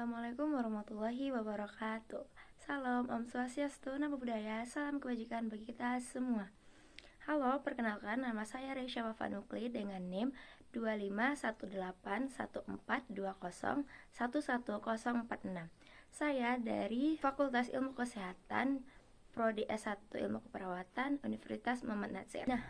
Assalamualaikum warahmatullahi wabarakatuh. Salam Om Swastiastu, Namo Buddhaya, salam kebajikan bagi kita semua. Halo, perkenalkan nama saya Reisha Wafa Nukli dengan NIM 25181420111046. Saya dari Fakultas Ilmu Kesehatan Prodi S1 Ilmu Keperawatan Universitas Muhammad Natsir. Nah,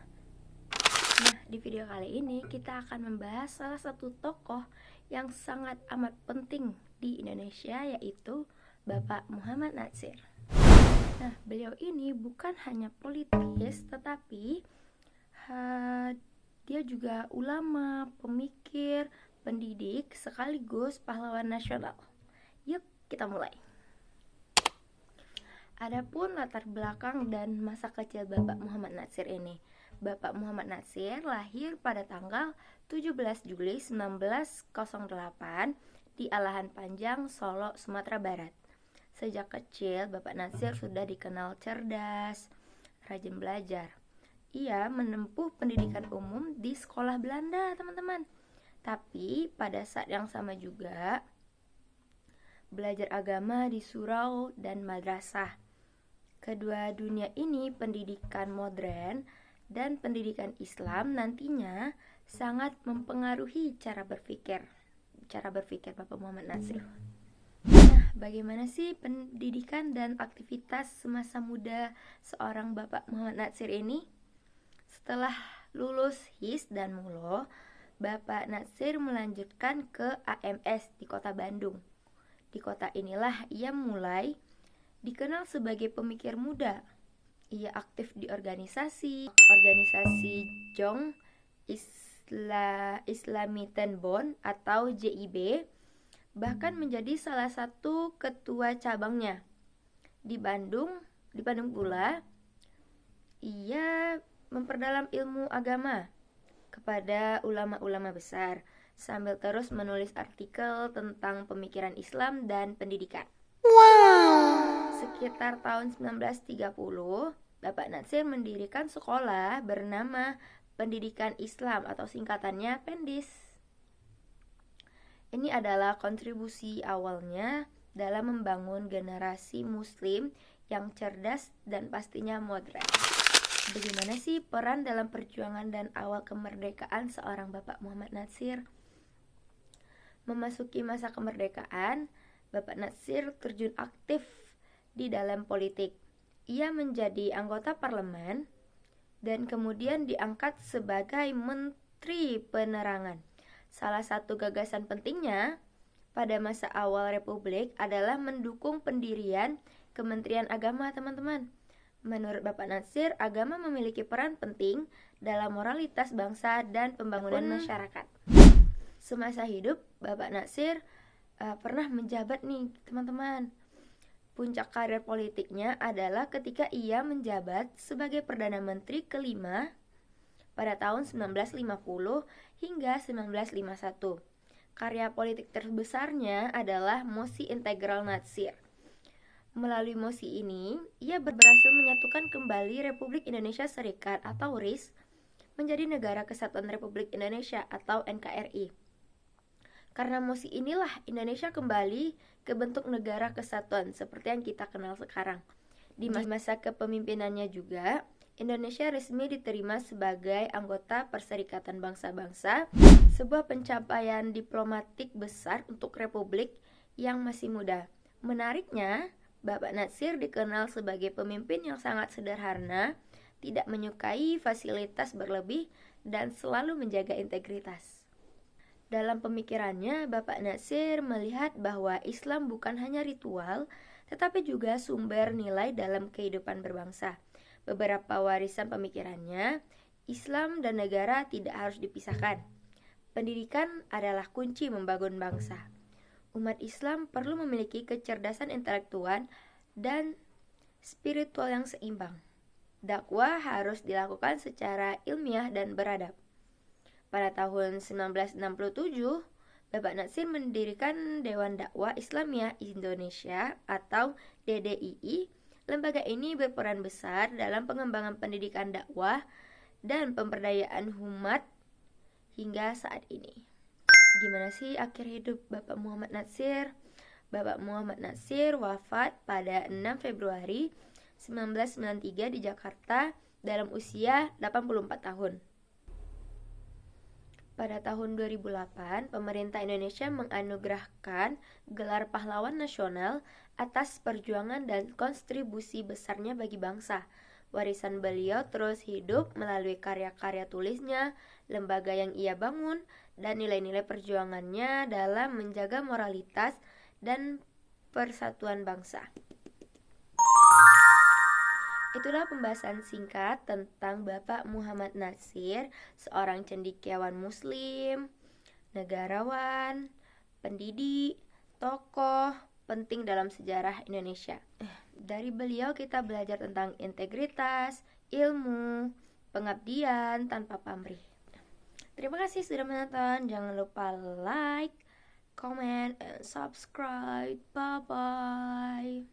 di video kali ini kita akan membahas salah satu tokoh yang sangat amat penting di Indonesia, yaitu Bapak Muhammad Natsir. Nah, beliau ini bukan hanya politis, tetapi dia juga ulama, pemikir, pendidik, sekaligus pahlawan nasional. Yuk, kita mulai. Adapun latar belakang dan masa kecil Bapak Muhammad Natsir ini. Bapak Muhammad Natsir lahir pada tanggal 17 Juli 1908 di Alahan Panjang, Solo, Sumatera Barat. Sejak kecil, Bapak Natsir sudah dikenal cerdas, rajin belajar. Ia menempuh pendidikan umum di sekolah Belanda, teman-teman. Tapi pada saat yang sama juga belajar agama di surau dan madrasah. Kedua dunia ini, pendidikan modern dan pendidikan Islam, nantinya sangat mempengaruhi cara berpikir Bapak Muhammad Natsir. Nah, bagaimana sih pendidikan dan aktivitas semasa muda seorang Bapak Muhammad Natsir ini? Setelah lulus HIS dan MULO, Bapak Natsir melanjutkan ke AMS di kota Bandung. Di kota inilah ia mulai dikenal sebagai pemikir muda. Ia aktif di organisasi Jong Islamitenbond atau JIB, bahkan menjadi salah satu ketua cabangnya. Di Bandung pula, ia memperdalam ilmu agama kepada ulama-ulama besar, sambil terus menulis artikel tentang pemikiran Islam dan pendidikan. Sekitar tahun 1930, Bapak Natsir mendirikan sekolah bernama Pendidikan Islam atau singkatannya PENDIS. Ini adalah kontribusi awalnya dalam membangun generasi muslim yang cerdas dan pastinya modern. Bagaimana sih peran dalam perjuangan dan awal kemerdekaan seorang Bapak Muhammad Natsir? Memasuki masa kemerdekaan, Bapak Natsir terjun aktif di dalam politik. Ia menjadi anggota parlemen dan kemudian diangkat sebagai Menteri Penerangan. Salah satu gagasan pentingnya pada masa awal Republik adalah mendukung pendirian Kementerian Agama, teman-teman. Menurut Bapak Natsir, agama memiliki peran penting dalam moralitas bangsa dan pembangunan masyarakat. Semasa hidup, Bapak Natsir pernah menjabat nih, teman-teman. Puncak karir politiknya adalah ketika ia menjabat sebagai Perdana Menteri kelima pada tahun 1950 hingga 1951. Karya politik terbesarnya adalah Mosi Integral Natsir. Melalui mosi ini, ia berhasil menyatukan kembali Republik Indonesia Serikat atau RIS menjadi Negara Kesatuan Republik Indonesia atau NKRI. Karena mosi inilah Indonesia kembali ke bentuk negara kesatuan seperti yang kita kenal sekarang. Di masa kepemimpinannya juga, Indonesia resmi diterima sebagai anggota Perserikatan Bangsa-Bangsa, sebuah pencapaian diplomatik besar untuk republik yang masih muda. Menariknya, Bapak Natsir dikenal sebagai pemimpin yang sangat sederhana, tidak menyukai fasilitas berlebih, dan selalu menjaga integritas. Dalam pemikirannya, Bapak Natsir melihat bahwa Islam bukan hanya ritual, tetapi juga sumber nilai dalam kehidupan berbangsa. Beberapa warisan pemikirannya, Islam dan negara tidak harus dipisahkan. Pendidikan adalah kunci membangun bangsa. Umat Islam perlu memiliki kecerdasan intelektual dan spiritual yang seimbang. Dakwah harus dilakukan secara ilmiah dan beradab. Pada tahun 1967, Bapak Natsir mendirikan Dewan Dakwah Islamiyah Indonesia atau DDII. Lembaga ini berperan besar dalam pengembangan pendidikan dakwah dan pemberdayaan umat hingga saat ini. Gimana sih akhir hidup Bapak Muhammad Natsir? Bapak Muhammad Natsir wafat pada 6 Februari 1993 di Jakarta dalam usia 84 tahun. Pada tahun 2008, pemerintah Indonesia menganugerahkan gelar pahlawan nasional atas perjuangan dan kontribusi besarnya bagi bangsa. Warisan beliau terus hidup melalui karya-karya tulisnya, lembaga yang ia bangun, dan nilai-nilai perjuangannya dalam menjaga moralitas dan persatuan bangsa. Itulah pembahasan singkat tentang Bapak Muhammad Natsir, seorang cendekiawan muslim, negarawan, pendidik, tokoh penting dalam sejarah Indonesia. Dari beliau kita belajar tentang integritas, ilmu, pengabdian tanpa pamrih. Terima kasih sudah menonton. Jangan lupa like, comment, and subscribe. Bye-bye.